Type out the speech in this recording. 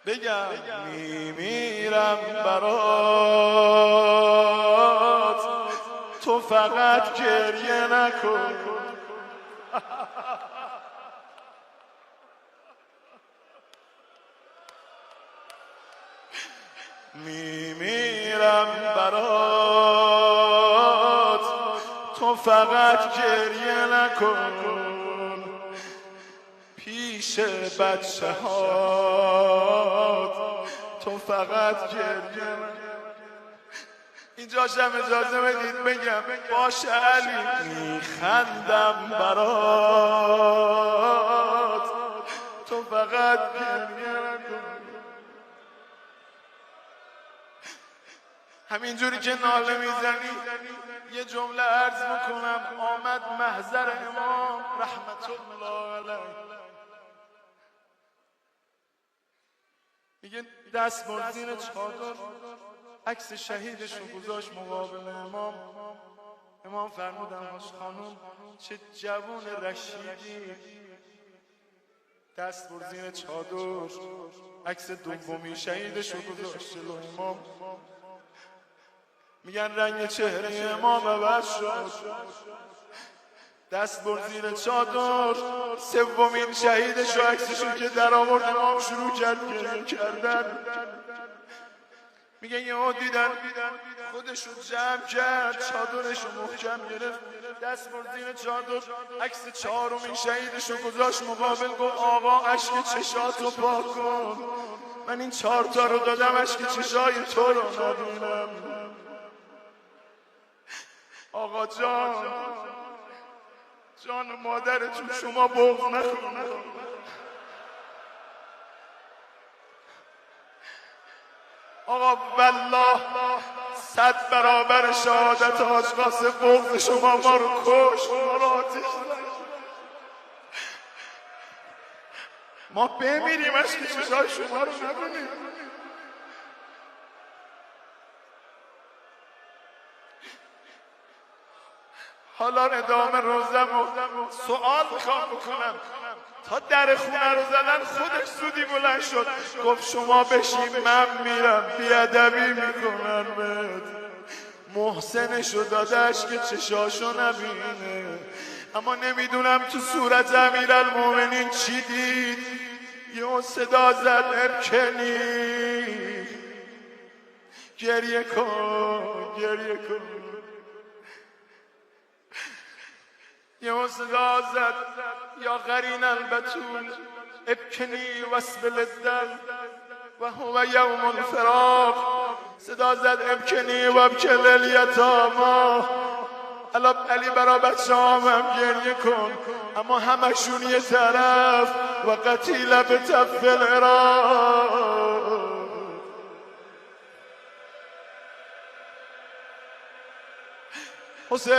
بگم میمیرم برات، تو فقط گریه نکن. میمیرم برات، تو فقط گریه نکن. پیش بچه هات تو فقط گریه نکن. اینجاشم اجازه بدید بگم باشه علی میخندم برات، تو فقط گریه نکن. همینجوری که ناله میزنی یه جمله عرض میکنم. آمد محضر امام رحمت الله علیه، میگه دست بر زیر چادر عکس شهیدش رو گذاشت مقابل امام. امام فرمودن خانم چه جوون رشیدی. دست بر زیر چادر عکس دومی شهیدش رو گذاشت جلو امام. میگن رنگ چهره امام عوض شد. دست بر زیر چادر سومین شهیدش و عکسشو که در آورد امام شروع کرد گریه کردن. میگن یهو دیدن خودشو جمع کرد، چادرشو محکم گرفت، دست بر زیر چادر عکس چهارمین شهیدشو گذاشت مقابل. گفت آقا اشک چشاتو پاک کن، من این 4 تا رو دادم اشک چشای تو رو نبینم. آقا جان مادرتون شما بغض نکنه. آقا والله 100 برابر شهادت حاج قاسم بغض شما ما رو کش، ما رو آتش زد. ما بمیریم اشک چشای شما رو نبینیم. حالا ادامه روزم سوال میخوام بکنم. تا در خونه رو زدن خودش زودی بلند شد گفت شما بشین من میرم، بیادبی میکنن بهت. محسنشو دادش که چشاشو نبینه. اما نمیدونم تو صورت امیرالمومنین چی دید. یه صدا زد ابکنی، گریه کن گریه کن. یه صدا زد یا قرین البتول ابکنی واسبل الدم و هو یوم الفراق. صدا زد ابکنی و ابکل الیتاما. علی برا بچه هم گریه کن، اما همشون یه طرف و قتیل به تف العراق. حسین